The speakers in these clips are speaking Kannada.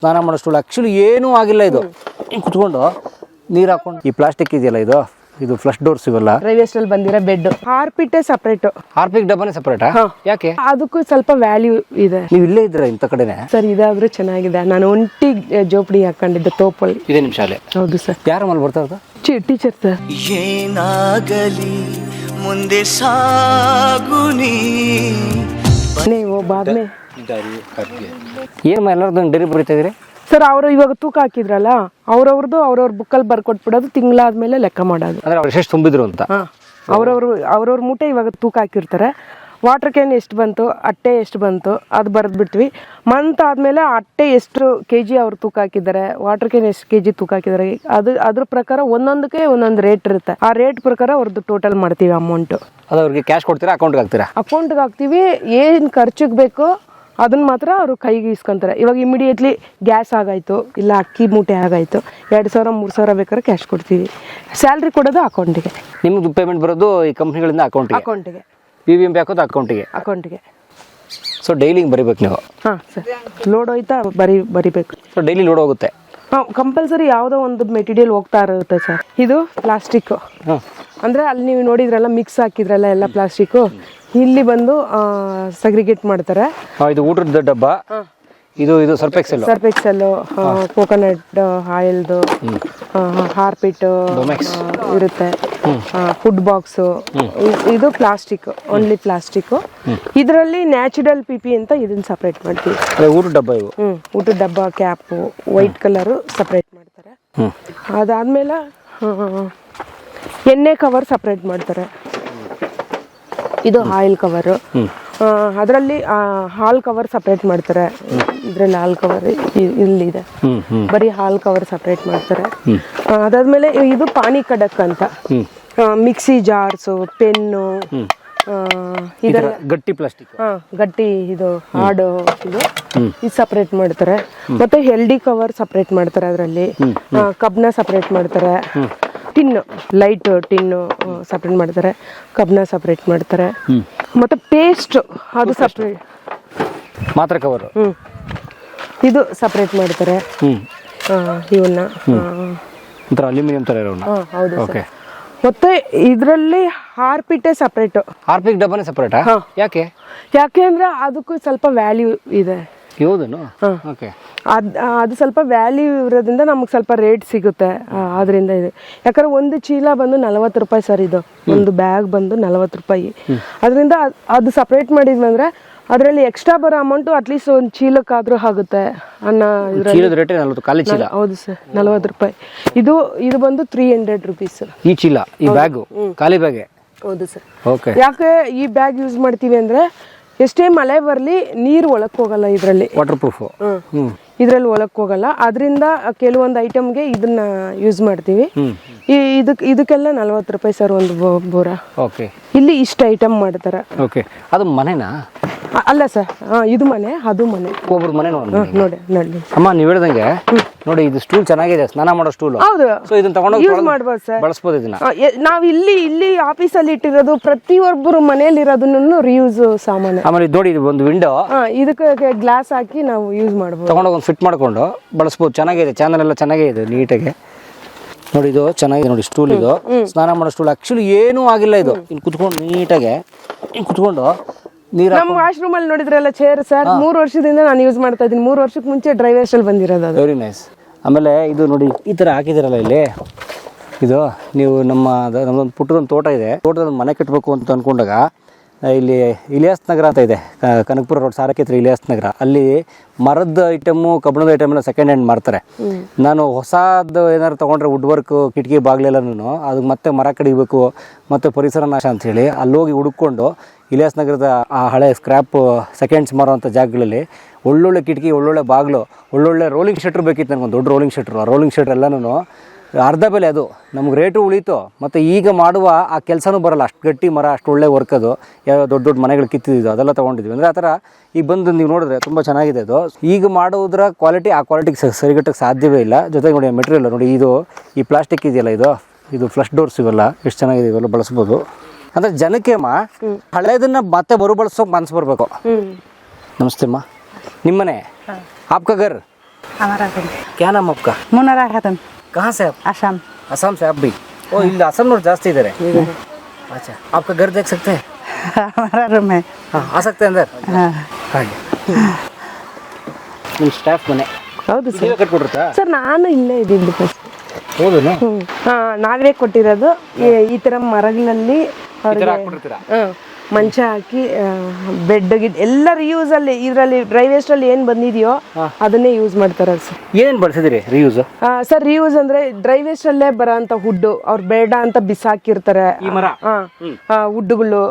ಸ್ನಾನ ಮಾಡೋ ಸ್ಟೂಲ್ ಆ್ಯಕ್ಚುಲಿ ಏನೂ ಆಗಿಲ್ಲ ಇದು. ಕುತ್ಕೊಂಡು ನೀರು ಹಾಕೊಂಡು ಈ ಪ್ಲಾಸ್ಟಿಕ್ ಇದೆಯಲ್ಲ ಇದು ಫ್ಲಶ್ ಡೋರ್ಸ್ ಇವೆಲ್ಲ ರೈಲ್ವೆ ಬಂದಿರೋ ಬೆಡ್. ಹಾರ್ಪಿಟ್ಟೆ ಸಪ್ರೇಟ್, ಹಾರ್ಪಿಕ್ ಡಬ್ಬನೇ ಸಪ್ರೇಟಾ? ಯಾಕೆ? ಅದಕ್ಕೂ ಸ್ವಲ್ಪ ವ್ಯಾಲ್ಯೂ ಇದೆ. ನೀವು ಇಲ್ಲೇ ಇದ್ದೀರಾ ಇಂಥ ಕಡೆನೆ? ಸರ್ ಇದಾದ್ರೂ ಚೆನ್ನಾಗಿದೆ. ನಾನು ಒಂಟಿ ಜೋಪಡಿ ಹಾಕೊಂಡಿದ್ದೆ ತೋಪಲ್ಲಿ. ಇದೇ ನಿಮ್ಮ ಶಾಲೆ? ಹೌದು ಸರ್. ಯಾರ ಮೇಲೆ ಬರ್ತಾ ಇರೋದು? Teacher sir. ಏನಾಗಲಿ ಮುಂದೆ ಸಾಗುನಿ ನೀವು ಬಾದ್ಮೆ ಏನು ಎಲ್ಲರದ್ದು ಡೈರಿ ಬರೀತಾ ಇದ್ದೀರಿ ಸರ್? ಅವರು ಇವಾಗ ತೂಕ ಹಾಕಿದ್ರಲ್ಲ, ಅವ್ರವ್ರ ಬುಕ್ಕಲ್ಲಿ ಬರ್ಕೊಟ್ಬಿಡೋದು, ತಿಂಗಳಾದ್ಮೇಲೆ ಲೆಕ್ಕ ಮಾಡೋದು. ಅಂದ್ರೆ ಅವ್ರು ಎಷ್ಟು ತುಂಬಿದ್ರು ಅಂತ. ಅವ್ರವ್ರ ಮೂಟೆ ಇವಾಗ ತೂಕ ಹಾಕಿರ್ತಾರೆ. ವಾಟರ್ ಕ್ಯಾನ್ ಎಷ್ಟು ಬಂತು, ಅಟ್ಟೆ ಎಷ್ಟು ಬಂತು ಅದು ಬರೆದ್ಬಿಟ್ವಿ. ಮಂತ್ ಆದಮೇಲೆ ಅಟ್ಟೆ ಎಷ್ಟು ಕೆಜಿ ಅವ್ರು ತೂಕ ಹಾಕಿದ್ದಾರೆ, ವಾಟರ್ ಕ್ಯಾನ್ ಎಷ್ಟು ಕೆಜಿ ತೂಕ ಹಾಕಿದ್ದಾರೆ, ಅದ್ರ ಪ್ರಕಾರ ಒಂದೊಂದಕ್ಕೆ ಒಂದೊಂದು ರೇಟ್ ಇರುತ್ತೆ. ಆ ರೇಟ್ ಪ್ರಕಾರ ಅವ್ರದ್ದು ಟೋಟಲ್ ಮಾಡ್ತೀವಿ ಅಮೌಂಟು. ಅದು ಅವ್ರಿಗೆ ಕ್ಯಾಶ್ ಕೊಡ್ತೀರಾ, ಅಕೌಂಟ್ಗೆ ಹಾಕ್ತೀರಾ? ಅಕೌಂಟ್ಗೆ ಹಾಕ್ತೀವಿ. ಏನು ಖರ್ಚಿಗೆ ಬೇಕೋ ಅದನ್ನ ಮಾತ್ರ ಅವರು ಕೈಗೆ ಇಸ್ಕೊಂತಾರೆ. ಇವಾಗ ಇಮಿಡಿಯೇಟ್ಲಿ ಗ್ಯಾಸ್ ಆಗಾಯ್ತು, ಇಲ್ಲ ಅಕ್ಕಿ ಮೂಟೆ ಆಗಾಯ್ತು, 2,000 3,000 ಬೇಕಾದ್ರೆ ಕ್ಯಾಶ್ ಕೊಡ್ತೀವಿ. ಸ್ಯಾಲ್ರಿ ಕೊಡೋದು ಅಕೌಂಟಿಗೆ. ನಿಮ್ದು ಪೇಮೆಂಟ್ ಬರೋದು ಈ ಕಂಪ್ನಿಗಳಿಂದ ಅಕೌಂಟಿಗೆ. PVMP ಹಾಕೋದು ಅಕೌಂಟಿಗೆ. ಸೊ ಡೈಲಿ ಬರಿಬೇಕು ನೀವು? ಹಾಂ ಸರ್. ಲೋಡ್ ಹೋಯ್ತಾ ಬರಿಬೇಕು. ಸೊ ಡೈಲಿ ಲೋಡ್ ಹೋಗುತ್ತೆ? ಹಾಂ, ಕಂಪಲ್ಸರಿ ಯಾವುದೋ ಒಂದು ಮೆಟೀರಿಯಲ್ ಹೋಗ್ತಾ ಇರುತ್ತೆ ಸರ್. ಇದು ಪ್ಲಾಸ್ಟಿಕ್ಕು, ಅಂದರೆ ಅಲ್ಲಿ ನೀವು ನೋಡಿದ್ರಲ್ಲ ಮಿಕ್ಸ್ ಹಾಕಿದ್ರಲ್ಲ ಎಲ್ಲ ಪ್ಲಾಸ್ಟಿಕ್ಕು, ಇಲ್ಲಿ ಬಂದು ಸಗ್ರಿಗೇಟ್ ಮಾಡ್ತಾರೆ. ಇದು ಊಟದ ಡಬ್ಬ, ಇದು ಸರ್ಫ್ ಎಕ್ಸೆಲ್, ಕೋಕೋನಟ್ ಆಯಿಲ್ದು, ಹಾರ್ಪಿಟ್ ಇರುತ್ತೆ, ಫುಡ್ ಬಾಕ್ಸು. ಇದು ಪ್ಲಾಸ್ಟಿಕ್, ಓನ್ಲಿ ಪ್ಲಾಸ್ಟಿಕ್. ಇದರಲ್ಲಿ ನ್ಯಾಚುರಲ್ PP ಅಂತ ಇದನ್ನ ಸಪ್ರೇಟ್ ಮಾಡ್ತೀವಿ. ಊಟದ ಡಬ್ಬ ಇವು. ಊಟದ ಡಬ್ಬ, ಕ್ಯಾಪು ವೈಟ್ ಕಲರು ಸಪ್ರೇಟ್ ಮಾಡ್ತಾರೆ. ಅದಾದ್ಮೇಲೆ ಎಣ್ಣೆ ಕವರ್ ಸಪ್ರೇಟ್ ಮಾಡ್ತಾರೆ. ಇದು ಆಯಿಲ್ ಕವರು. ಅದರಲ್ಲಿ ಹಾಲ್ ಕವರ್ ಸಪ್ರೇಟ್ ಮಾಡ್ತಾರೆ. ಇದರಲ್ಲಿ ಹಾಲ್ ಕವರ್ ಇಲ್ಲಿದೆ, ಬರೀ ಹಾಲ್ ಕವರ್ ಸಪ್ರೇಟ್ ಮಾಡ್ತಾರೆ. ಅದಾದ್ಮೇಲೆ ಇದು ಪಾನಿ ಕಡಕ್ ಅಂತ, ಮಿಕ್ಸಿ ಜಾರ್ಸು, ಪೆನ್ನು, ಇದೆಲ್ಲ ಗಟ್ಟಿ ಪ್ಲಾಸ್ಟಿಕ್. ಗಟ್ಟಿ ಇದು ಹಾಡು ಇದು ಸಪ್ರೇಟ್ ಮಾಡ್ತಾರೆ. ಮತ್ತೆ ಹೆಲ್ಡಿ ಕವರ್ ಸಪ್ರೇಟ್ ಮಾಡ್ತಾರೆ. ಅದರಲ್ಲಿ ಕಬ್ನ ಸಪ್ರೇಟ್ ಮಾಡ್ತಾರೆ. ಟಿನ್ನು, ಲೈಟ್ ಟಿನ್ನು ಸಪ್ರೇಟ್ ಮಾಡ್ತಾರೆ. ಕಬ್ನ ಸಪ್ರೇಟ್ ಮಾಡ್ತಾರೆ. ಮತ್ತೆ ಪೇಸ್ಟ್ ಅದು ಸಪ್ರೇಟ್. ಮಾತ್ರ ಕವರ್ ಇದು ಸಪ್ರೇಟ್ ಮಾಡ್ತಾರೆ. ಇವನ್ನ ಅಲ್ಯೂಮಿನಿಯಂ ತರ ಇರೋಣ. ಹೌದು. ಮತ್ತೆ ಇದರಲ್ಲಿ ಹಾರ್ಪಿಟ್ಟೆ ಸಪ್ರೇಟ್. ಹಾರ್ಪಿಕ್ ಡಬ್ಬನೇ ಸಪ್ರೇಟಾ? ಯಾಕೆ ಅಂದ್ರೆ ಅದಕ್ಕೂ ಸ್ವಲ್ಪ ವ್ಯಾಲ್ಯೂ ಇದೆ. ಅದು ಸ್ವಲ್ಪ ವ್ಯಾಲ್ಯೂ ಇರೋದ್ರಿಂದ ನಮ್ಗೆ ಸ್ವಲ್ಪ ರೇಟ್ ಸಿಗುತ್ತೆ. ಅದರಿಂದ ಇದೆ. ಯಾಕಂದ್ರೆ ಒಂದು ಚೀಲ ಬಂದು 40 ರೂಪಾಯಿ ಸರ್. ಇದು ಒಂದು ಬ್ಯಾಗ್ ಬಂದು 40 ರೂಪಾಯಿ. ಅದರಿಂದ ಅದು ಸಪ್ರೇಟ್ ಮಾಡಿದ್ವಿ ಅಂದ್ರೆ ಅದರಲ್ಲಿ ಎಕ್ಸ್ಟ್ರಾ ಬರೋ ಅಮೌಂಟು ಅಟ್ಲೀಸ್ಟ್ ಒಂದು ಚೀಲಕ್ಕಾದ್ರೂ ಆಗುತ್ತೆ ಅನ್ನೋ ಇದ್ರಲ್ಲಿ. ಹೌದು ಸರ್, 40 ರೂಪಾಯಿ. ಇದು ಬಂದು 300 ರುಪೀಸ್ ಈ ಚೀಲ, ಈ ಬ್ಯಾಗು, ಖಾಲಿ ಬ್ಯಾಗ್. ಹೌದು ಸರ್. ಯಾಕೆ ಈ ಬ್ಯಾಗ್ ಯೂಸ್ ಮಾಡ್ತೀವಿ ಅಂದ್ರೆ ಎಷ್ಟೇ ಮಳೆ ಬರಲಿ ನೀರು ಒಳಕ್ ಹೋಗಲ್ಲ. ಇದರಲ್ಲಿ ವಾಟರ್ ಪ್ರೂಫ್. ಇದರಲ್ಲಿ ಒಳಕ್ ಹೋಗಲ್ಲ. ಅದರಿಂದ ಕೆಲವೊಂದು ಐಟಮ್ಗೆ ಇದನ್ನ ಯೂಸ್ ಮಾಡ್ತೀವಿ. ಇದಕ್ಕೆಲ್ಲ 40 ರೂಪಾಯಿ ಸರ್ ಒಂದು ಬೋರ. ಇಲ್ಲಿ ಇಷ್ಟು ಐಟಮ್ ಮಾಡ್ತಾರೆ. ಅದು ಮನೆನಾ? ಅಲ್ಲ ಸರ್, ಇದು ಮನೆ, ಅದು ಮನೆ. ಒಬ್ರು ಮನೆ ನೋಡಿ ಅಮ್ಮ, ನೀವು ಹೇಳ್ದಂಗೆ ನೋಡಿ, ಇದು ಸ್ಟೂಲ್ ಚೆನ್ನಾಗಿದೆ, ಸ್ನಾನ ಮಾಡೋ ಸ್ಟೂಲ್. ಹೌದು. ಸೊ ಇದನ್ನ ತಗೊಂಡು ಯೂಸ್ ಮಾಡ್ಬೋದು ಸರ್, ಬಳಸಬಹುದು. ಇದನ್ನ ನಾವು ಇಲ್ಲಿ ಆಫೀಸಲ್ಲಿ ಇಟ್ಟಿರೋದು, ಪ್ರತಿಯೊಬ್ಬರು ಮನೆಯಲ್ಲಿ ಇರೋದನ್ನು ರಿಯೂಸ್ ಸಾಮಾನು. ಆಮೇಲೆ ನೋಡಿ, ಇದು ಒಂದು ವಿಂಡೋ, ಇದಕ್ಕೆ ಗ್ಲಾಸ್ ಹಾಕಿ ನಾವು ಯೂಸ್ ಮಾಡ್ಬೋದು. ತಗೊಂಡೋಗಿ ಒಂದು ಫಿಟ್ ಮಾಡ್ಕೊಂಡು ಬಳಸಬಹುದು. ಚೆನ್ನಾಗಿದೆ, ಚಾನಲ್ ಎಲ್ಲ ಚೆನ್ನಾಗಿದೆ, ನೀಟಾಗಿ ನೋಡಿ. ಇದು ಚೆನ್ನಾಗಿದೆ ನೋಡಿ ಸ್ಟೂಲ್. ಇದು ಸ್ನಾನ ಮಾಡೋ ಸ್ಟೂಲ್. ಆಕ್ಚುಲಿ ಏನೂ ಆಗಿಲ್ಲ. ಇದು ಇಲ್ಲಿ ಕುತ್ಕೊಂಡು ನೀಟಾಗಿ ಕುತ್ಕೊಂಡು ನಮ್ಮ ವಾಶ್ರೂಮ್ ಅಲ್ಲಿ ನೋಡಿದ್ರಲ್ಲ ಚೇರ್ ಸರ್, 3 ವರ್ಷದಿಂದ ನಾನು ಯೂಸ್ ಮಾಡ್ತಾ ಇದ್ದೀನಿ. 3 ವರ್ಷಕ್ಕೆ ಮುಂಚೆ ಡ್ರೈವರ್ಸ್ ಅಲ್ಲಿ ಬಂದಿರೋದು. Very nice. ಆಮೇಲೆ ಇದು ನೋಡಿ, ಈ ತರ ಹಾಕಿದಿರಲ್ಲ ಇಲ್ಲಿ, ಇದು ನೀವು ನಮ್ಮದೊಂದು ಪುಟ್ಟದೊಂದು ತೋಟ ಇದೆ. ತೋಟದಲ್ಲಿ ಮನೆ ಕಟ್ಟಬೇಕು ಅಂತ ಅನ್ಕೊಂಡಾಗ ಇಲ್ಲಿ ಇಲಿಯಾಸ್ ನಗರ ಅಂತ ಇದೆ, ಕನಕಪುರ ರೋಡ್, ಸಾರಕ್ಕಿ ಹತ್ರ ಇಲಿಯಾಸ್ ನಗರ. ಅಲ್ಲಿ ಮರದ ಐಟಮು, ಕಬ್ಬಣದ ಐಟಮ್ ಎಲ್ಲ ಸೆಕೆಂಡ್ ಹ್ಯಾಂಡ್ ಮಾಡ್ತಾರೆ. ನಾನು ಹೊಸದು ಏನಾದ್ರು ತೊಗೊಂಡ್ರೆ ವುಡ್ ವರ್ಕ್, ಕಿಟಕಿ ಬಾಗಿಲೆಲ್ಲನೂ ಅದಕ್ಕೆ ಮತ್ತೆ ಮರ ಕಡಿಬೇಕು, ಮತ್ತು ಪರಿಸರ ನಾಶ ಅಂಥೇಳಿ ಅಲ್ಲೋಗಿ ಹುಡುಕೊಂಡು ಇಲಿಯಾಸ್ ನಗರದ ಆ ಹಳೆ ಸ್ಕ್ರ್ಯಾಪ್ ಸೆಕೆಂಡ್ಸ್ ಮಾರುವಂಥ ಜಾಗಗಳಲ್ಲಿ ಒಳ್ಳೊಳ್ಳೆ ಕಿಟಕಿ, ಒಳ್ಳೊಳ್ಳೆ ಬಾಗಿಲು, ಒಳ್ಳೊಳ್ಳೆ ರೋಲಿಂಗ್ ಶಟ್ರ್ ಬೇಕಿತ್ತು ನನಗೊಂದು ದೊಡ್ಡ ರೋಲಿಂಗ್ ಶಟ್ರು. ಆ ರೋಲಿಂಗ್ ಶಟ್ರ್ ಎಲ್ಲನೂ ಅರ್ಧ ಬೆಲೆ. ಅದು ನಮ್ಗೆ ರೇಟು ಉಳೀತು, ಮತ್ತು ಈಗ ಮಾಡುವ ಆ ಕೆಲಸನೂ ಬರೋಲ್ಲ. ಅಷ್ಟು ಗಟ್ಟಿ ಮರ, ಅಷ್ಟು ಒಳ್ಳೆ ವರ್ಕ್. ಅದು ಯಾವ ದೊಡ್ಡ ಮನೆಗಳು ಕಿತ್ತಿದ್ದು ಅದೆಲ್ಲ ತೊಗೊಂಡಿದ್ವಿ. ಅಂದರೆ ಆ ಥರ ಈಗ ಬಂದು ನೀವು ನೋಡಿದ್ರೆ ತುಂಬ ಚೆನ್ನಾಗಿದೆ. ಅದು ಈಗ ಮಾಡೋದ್ರ ಕ್ವಾಲಿಟಿ ಆ ಕ್ವಾಲಿಟಿಗೆ ಸರಿಗಟ್ಟಕ್ಕೆ ಸಾಧ್ಯವೇ ಇಲ್ಲ. ಜೊತೆಗೆ ನೋಡಿ ಮೆಟೀರಿಯಲ್ ನೋಡಿ, ಈ ಪ್ಲಾಸ್ಟಿಕ್ ಇದೆಯಲ್ಲ, ಇದು ಫ್ಲಶ್ ಡೋರ್ಸ್ ಇವೆಲ್ಲ ಎಷ್ಟು ಚೆನ್ನಾಗಿದೆ. ಇವೆಲ್ಲ ಬಳಸ್ಬೋದು. ಅಂದರೆ ಜನಕ್ಕೆ ಹಳೇದನ್ನ ಮತ್ತೆ ಮರುಬಳಸೋಕೆ ಮನಸ್ಸು ಬರಬೇಕು. ನಮಸ್ತೆ ಅಮ್ಮ, ನಿಮ್ಮನೆ ಆಪ್ಕಾ ಘರ್ हमारा तो क्या नाम आपका? मुनरा खत्म कहाँ से आप? आसाम असम से आप भी? ओ ಇಲ್ಲಿ असम जास्ती इधर है। अच्छा, आपका घर देख सकते हैं? हमारा रूम है हाँ, आ सकते हैं अंदर? हाँ ಹಾಗೆ ನಿಮ್ಮ ಸ್ಟಾಫ್ ಮನೆ ಹೌದು ಸರ್. ನೀವೇ ಕಟ್ಕೊಡ್ತಾ? ಸರ್ ನಾನು ಇಲ್ಲೇ ಇದ್ದೀನಿ ಫಸ್ಟ್. ಹೌದು ನಾವೇ ಕೊಟ್ಟಿರೋದು ಈ ತರ ಮರಗಳಲ್ಲಿ ಅವ್ರಿಗೆ ಹಾಕ್ಬಿಟ್ಟಿರ್ತೀರಾ? ಮಂಚ ಹಾಕಿ ಬೆಡ್ ಗಿಡ್ ಎಲ್ಲ ರಿಯೂಸ್ ಅಲ್ಲಿ ಇದರಲ್ಲಿ ಡ್ರೈ ವೇಸ್ಟ್ ಅಲ್ಲಿ ಏನ್ ಬಂದಿದೆಯೋ ಅದನ್ನೇ ಯೂಸ್ ಮಾಡ್ತಾರೆ ಸರ್. ಏನೇನು ಬಳಸಿದಿರಿ ರಿಯೂಸ್? ಸರ್ ರಿಯೂಸ್ ಅಂದ್ರೆ ಡ್ರೈ ವೇಸ್ಟ್ ಅಲ್ಲೇ ಬರೋಂತ ಹುಡ್ ಅವ್ರು ಬೇಡ ಅಂತ ಬಿಸಾಕಿರ್ತಾರೆ ಹುಡ್ಡುಗಳು,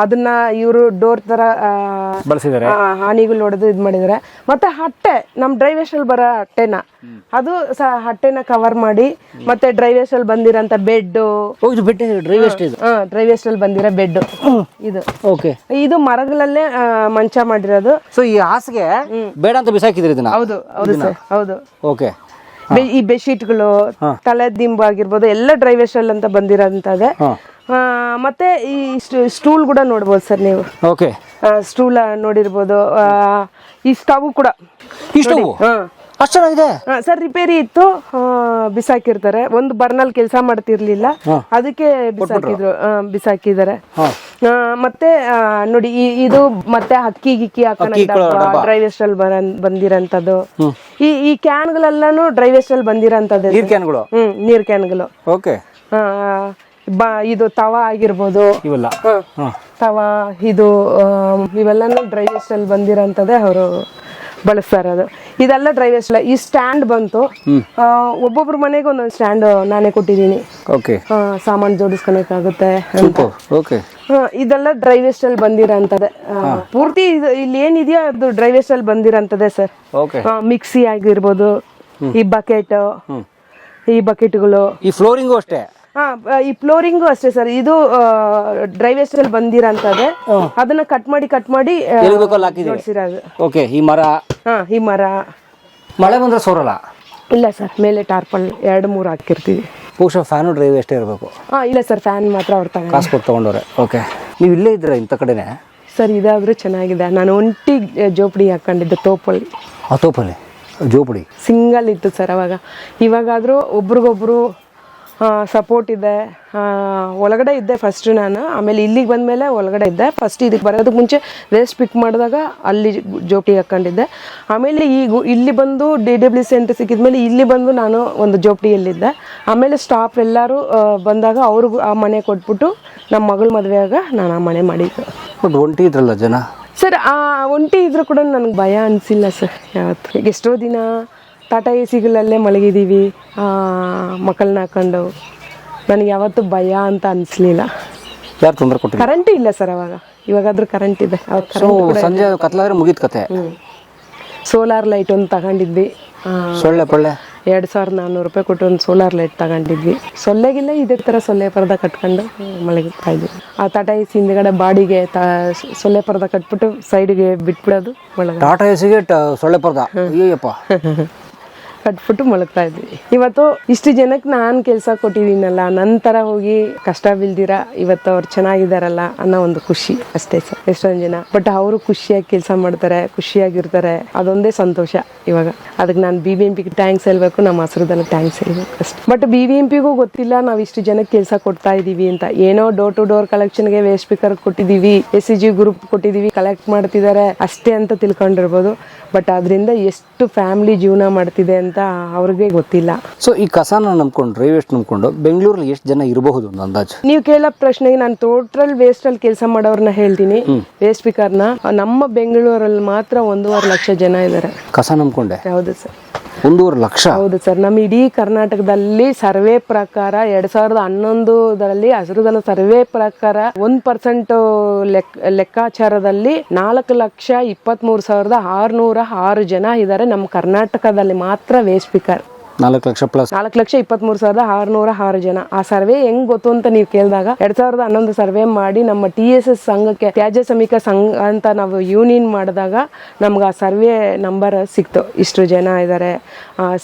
ಅದನ್ನ ಇವರು ಡೋರ್ ತರ ಬಳಸಿದ್ದಾರೆ, ಹಾನಿಗಳು ಹೊಡೆದು ಇದ್ ಮಾಡಿದ್ದಾರೆ. ಮತ್ತೆ ಹಟ್ಟೆ ನಮ್ ಡ್ರೈ ವೇಸ್ಟ್ ಅಲ್ಲಿ ಬರೋ ಹಟ್ಟೆನ ಅದು ಹಟ್ಟೆನ ಕವರ್ ಮಾಡಿ ಮತ್ತೆ ಡ್ರೈ ವೇಸ್ಟ್ ಅಲ್ಲಿ ಬಂದಿರೋಂತ ಬೆಡ್, ಇದು ಬಿಟ್ಟೆ ಡ್ರೈ ವೇಸ್ಟ್ ಇದು? ಡ್ರೈ ವೇಸ್ಟ್ ಅಲ್ಲಿ ಬಂದಿರೋ ಬೆಡ್ ಇದು. ಓಕೆ, ಇದು ಮರಗಳಲ್ಲೇ ಮಂಚ ಮಾಡಿರೋದು. ಸೊ ಈ ಹಾಸಿಗೆ ಬೇಡ ಅಂತ ಬಿಸಾಕಿದ್ರಿ ಇದನ್ನ? ಹೌದು ಹೌದು ಸರ್, ಹೌದು. ಓಕೆ, ಈ ಬೆಡ್ಶೀಟ್ಗಳು, ತಲೆ ದಿಂಬು ಆಗಿರ್ಬೋದು ಎಲ್ಲ ಡ್ರೈ ವೇಸ್ಟ್ ಅಲ್ಲಿ ಅಂತ ಬಂದಿರೋಂಥದ್ದೇ. ಮತ್ತೆ ಈ ಸ್ಟೂಲ್ ಕೂಡ ನೋಡ್ಬೋದು ಸರ್ ನೀವು. ಓಕೆ, ಸ್ಟೂಲ್ ನೋಡಿರ್ಬೋದು. ಈ ಸ್ಟವ್ ಕೂಡ ಇಷ್ಟು ಅಷ್ಟು ಚೆನ್ನಾಗಿದೆ ಸರ್. ರಿಪೇರಿ ಇತ್ತು, ಬಿಸಾಕಿರ್ತಾರೆ. ಒಂದು ಬರ್ನಲ್ಲಿ ಕೆಲಸ ಮಾಡ್ತಿರ್ಲಿಲ್ಲ, ಅದಕ್ಕೆ ಬಿಸಾಕಿದ್ದಾರೆ. ಮತ್ತೆ ನೋಡಿ ಇದು ಮತ್ತೆ ಅಕ್ಕಿ ಗಿಕ್ಕಿ ಹಾಕೋಣ ಡ್ರೈ ವೇಸ್ಟ್ ಅಲ್ಲಿ ಬಂದಿರೋಂಥದ್ದು. ಈ ಕ್ಯಾನ್ಗಳೆಲ್ಲಾನು ಡ್ರೈ ವೇಸ್ಟ್ ಅಲ್ಲಿ ಬಂದಿರೋಂಥದ್ದು. ನೀರ್ ಕ್ಯಾನ್ಗಳು? ನೀರ್ ಕ್ಯಾನ್ಗಳು. ಓಕೆ, ಇದು ತವಾ ಆಗಿರ್ಬೋದು, ಇವೆಲ್ಲ ತವಾ ಇದು ಇವೆಲ್ಲಾನು ಡ್ರೈ ವೇಸ್ಟ್ ಅಲ್ಲಿ ಬಂದಿರೋಂಥದ್ದೇ ಅವರು ಬಳಸ್ತಾ ಇರೋದು. ಇದೆಲ್ಲ ಡ್ರೈ ವೇಸ್ಟ್ ಅಲ್ಲ. ಈ ಸ್ಟ್ಯಾಂಡ್ ಬಂತು, ಒಬ್ಬೊಬ್ರು ಮನೆಗೆ ಒಂದೊಂದು ಸ್ಟ್ಯಾಂಡ್ ನಾನೇ ಕೊಟ್ಟಿದ್ದೀನಿ. ಓಕೆ, ಸಾಮಾನು ಜೋಡಿಸ್ಕೊಳಕ್ಕಾಗುತ್ತೆ. ಓಕೆ, ಇದೆಲ್ಲ ಡ್ರೈ ವೇಸ್ಟ್ ಅಲ್ಲಿ ಬಂದಿರೋಂಥದ್ದೇ. ಪೂರ್ತಿ ಇಲ್ಲಿ ಏನಿದೆಯೋ ಅದು ಡ್ರೈ ವೇಸ್ಟ್ ಅಲ್ಲಿ ಬಂದಿರೋಂಥದ್ದೇ ಸರ್. ಓಕೆ, ಮಿಕ್ಸಿ ಆಗಿರ್ಬೋದು, ಈ ಬಕೆಟ್, ಈ ಬಕೆಟ್ಗಳು, ಈ ಫ್ಲೋರಿಂಗು ಅಷ್ಟೇ. ಈ ಫ್ಲೋರಿಂಗು ಅಷ್ಟೇ ಸರ್. ಇದು ಡ್ರೈ ವೇಸ್ಟ್ ಅಲ್ಲಿ ಬಂದಿರೋಂಥದ್ದೇ. ಅದನ್ನ ಕಟ್ ಮಾಡಿ ಜೋಡಿಸಿರೋದು. ಓಕೆ, ಈ ಮರ, ಈ ಮರ ಮಳೆ ಬಂದ್ರೆ ಸೋರಲ್ಲ? ಇಲ್ಲ ಸರ್, ಮೇಲೆ ಟಾರ್ಪಲ್ 2-3 ಹಾಕಿರ್ತೀವಿ. ಬಹುಶಃ ಫ್ಯಾನು ಡ್ರೈ ವೇಸ್ಟ್ ಇರಬೇಕು. ಇಲ್ಲ ಸರ್, ಫ್ಯಾನ್ ಮಾತ್ರ ಅವ್ರು ಕಾಸು ಕೊಟ್ಟು ತಗೊಂಡವ್ರೆ. ಓಕೆ, ನೀವು ಇಲ್ಲೇ ಇದ್ದೀರಾ ಇಂಥ ಕಡೆನೆ? ಸರ್ ಇದಾದ್ರೂ ಚೆನ್ನಾಗಿದೆ. ನಾನು ಒಂಟಿ ಜೋಪಡಿ ಹಾಕೊಂಡಿದ್ದೆ ತೋಪಲ್ಲಿ. ತೋಪಲ್ಲಿ ಜೋಪಡಿ ಸಿಂಗಲ್ ಇತ್ತು ಸರ್ ಅವಾಗ. ಇವಾಗಾದ್ರೂ ಒಬ್ರಿಗೊಬ್ರು ಸಪೋರ್ಟ್ ಇದೆ. ಒಳಗಡೆ ಇದ್ದೆ ಫಸ್ಟ್ ನಾನು, ಆಮೇಲೆ ಇಲ್ಲಿಗೆ ಬಂದಮೇಲೆ ಒಳಗಡೆ ಇದ್ದೆ. ಫಸ್ಟ್ ಇದಕ್ಕೆ ಬರೋದಕ್ಕೆ ಮುಂಚೆ ವೇಸ್ಟ್ ಪಿಕ್ ಮಾಡಿದಾಗ ಅಲ್ಲಿ ಜೋಪಡಿ ಹಾಕ್ಕೊಂಡಿದ್ದೆ. ಆಮೇಲೆ ಈಗ ಇಲ್ಲಿ ಬಂದು DWC ಸೆಂಟರ್ ಸಿಕ್ಕಿದ್ಮೇಲೆ ಇಲ್ಲಿ ಬಂದು ನಾನು ಒಂದು ಜೋಪಡಿಯಲ್ಲಿದ್ದೆ. ಆಮೇಲೆ ಸ್ಟಾಫ್ ಎಲ್ಲರೂ ಬಂದಾಗ ಅವ್ರಿಗೂ ಆ ಮನೆ ಕೊಟ್ಬಿಟ್ಟು ನಮ್ಮ ಮಗಳ ಮದುವೆಯಾಗ ನಾನು ಆ ಮನೆ ಮಾಡಿದ್ದೆ. ಬಟ್ ಒಂಟಿ ಇದ್ರಲ್ಲ ಜನ ಸರ್, ಒಂಟಿ ಇದ್ರೂ ಕೂಡ ನನಗೆ ಭಯ ಅನಿಸಿಲ್ಲ ಸರ್ ಯಾವತ್ತು. ಎಷ್ಟೋ ದಿನ ಟಾಟಾ ಎಸಿಗಳಲ್ಲೇ ಮಲಗಿದ್ದೀವಿ ಮಕ್ಕಳನ್ನ ಹಾಕೊಂಡು. ನನಗೆ ಯಾವತ್ತೂ ಭಯ ಅಂತ ಅನಿಸ್ಲಿಲ್ಲ. ಯಾರು ತೊಂದರೆ ಕೊಟ್ಟಿಲ್ಲ? ಕರೆಂಟ್ ಇಲ್ಲ ಸರ್ ಅವಾಗ. ಇವಾಗಾದ್ರೂ ಕರೆಂಟ್ ಇದೆ. ಸಂಜೆ ಕತ್ಲಾದ್ರೆ ಮುಗಿದ ಕತೆ. ಸೋಲಾರ್ ಲೈಟ್ ಒಂದು ತಗೊಂಡಿದ್ವಿ. ಸೊಳ್ಳೆ ಪಳ್ಳೆ 2400 ರೂಪಾಯಿ ಕೊಟ್ಟು ಒಂದು ಸೋಲಾರ್ ಲೈಟ್ ತಗೊಂಡಿದ್ವಿ. ಸೊಳ್ಳೆಗಿಲ್ಲ ಇದೇ ಥರ ಸೊಳ್ಳೆ ಪರದ ಕಟ್ಕೊಂಡು ಮಲಗಿರ್ತಾ ಇದ್ವಿ. ಆ ಟಾಟಾ ಎಸಿ ಹಿಂದ್ಗಡೆ ಬಾಡಿಗೆ ಸೊಳ್ಳೆ ಪರದ ಕಟ್ಬಿಟ್ಟು ಸೈಡ್ಗೆ ಬಿಟ್ಬಿಡೋದು ಒಳಗೆ. ಟಾಟಾ ಎಸಿಗೆ ಸೊಳ್ಳೆ ಪರ್ದ ಅಯ್ಯಪ್ಪ ಕಟ್ಬಿಟ್ಟು ಮಲಗ್ತಾ ಇದ್ವಿ. ಇವತ್ತು ಇಷ್ಟು ಜನಕ್ಕೆ ನಾನು ಕೆಲಸ ಕೊಟ್ಟಿದ್ದೀನಲ್ಲ, ನಂತರ ಹೋಗಿ ಕಷ್ಟ ಬೀಳ್ದಿರ ಇವತ್ತು ಅವ್ರು ಚೆನ್ನಾಗಿದ್ದಾರಲ್ಲ ಅನ್ನೋ ಒಂದು ಖುಷಿ ಅಷ್ಟೇ ಸರ್. ಎಷ್ಟೊಂದು ಜನ ಬಟ್ ಅವರು ಖುಷಿಯಾಗಿ ಕೆಲಸ ಮಾಡ್ತಾರೆ, ಖುಷಿಯಾಗಿರ್ತಾರೆ. ಅದೊಂದೇ ಸಂತೋಷ ಇವಾಗ. ಅದಕ್ಕೆ ನಾನು BBMPಗೆ ಟ್ಯಾಂಕ್ಸ್ ಹೇಳ್ಬೇಕು, ನಮ್ಮ ಹಸಿರುದಲ್ಲ ಟ್ಯಾಂಕ್ಸ್ ಹೇಳ್ಬೇಕು ಅಷ್ಟೇ. ಬಟ್ BBMPಗೂ ಗೊತ್ತಿಲ್ಲ ನಾವು ಇಷ್ಟು ಜನಕ್ಕೆ ಕೆಲಸ ಕೊಡ್ತಾ ಇದ್ದೀವಿ ಅಂತ. ಏನೋ ಡೋರ್ ಟು ಡೋರ್ ಕಲೆಕ್ಷನ್ಗೆ ವೇಸ್ಟ್ ಸ್ಪೀಕರ್ ಕೊಟ್ಟಿದ್ದೀವಿ, SCG ಗ್ರೂಪ್ ಕೊಟ್ಟಿದ್ದೀವಿ, ಕಲೆಕ್ಟ್ ಮಾಡ್ತಿದ್ದಾರೆ ಅಷ್ಟೇ ಅಂತ ತಿಳ್ಕೊಂಡಿರ್ಬೋದು. ಬಟ್ ಅದರಿಂದ ಎಷ್ಟು ಫ್ಯಾಮಿಲಿ ಜೀವನ ಮಾಡ್ತಿದೆ ಅಂತ ಅವ್ರಿಗೆ ಗೊತ್ತಿಲ್ಲ. ಸೊ ಈ ಕಸನ ನಂಬ್ಕೊಂಡು ಡ್ರೈ ವೇಸ್ಟ್ ನಂಬ್ಕೊಂಡು ಬೆಂಗಳೂರಲ್ಲಿ ಎಷ್ಟು ಜನ ಇರಬಹುದು ಒಂದು ಅಂದಾಜು? ನೀವು ಕೇಳೋ ಪ್ರಶ್ನೆಗೆ ನಾನು ಟೋಟಲ್ ವೇಸ್ಟ್ ಅಲ್ಲಿ ಕೆಲಸ ಮಾಡೋರ್ನ ಹೇಳ್ತೀನಿ. ವೇಸ್ಟ್ ಸ್ಪೀಕರ್ನ ನಮ್ಮ ಬೆಂಗಳೂರಲ್ಲಿ ಮಾತ್ರ 1.5 ಲಕ್ಷ ಜನ ಇದ್ದಾರೆ ಕಸ ನಂಬ್ಕೊಂಡೆ. ಹೌದು ಸರ್, 1.5 ಲಕ್ಷ. ಹೌದು ಸರ್. ನಮ್ಮ ಇಡೀ ಕರ್ನಾಟಕದಲ್ಲಿ ಸರ್ವೆ ಪ್ರಕಾರ 2011ರಲ್ಲಿ ಹಸಿರುದನ ಸರ್ವೆ ಪ್ರಕಾರ 1% ಲೆಕ್ಕಾಚಾರದಲ್ಲಿ 4,23,606 ಜನ ಇದ್ದಾರೆ ನಮ್ಮ ಕರ್ನಾಟಕದಲ್ಲಿ ಮಾತ್ರ ವೇಸ್ಟ್ ಸ್ಪೀಕರ್. 4 ಲಕ್ಷ ಪ್ಲಸ್ 4,23,606 ಜನ. ಆ ಸರ್ವೆ ಹೆಂಗ್ ಗೊತ್ತು ಅಂತ ನೀವು ಕೇಳಿದಾಗ 2011 ಸರ್ವೆ ಮಾಡಿ ನಮ್ಮ TSS ಸಂಘಕ್ಕೆ ತ್ಯಾಜ್ಯ ಶ್ರಮಿಕ ಸಂಘ ಅಂತ ನಾವು ಯೂನಿಯನ್ ಮಾಡಿದಾಗ ನಮ್ಗೆ ಆ ಸರ್ವೆ ನಂಬರ್ ಸಿಕ್ತು. ಇಷ್ಟು ಜನ ಇದ್ದಾರೆ.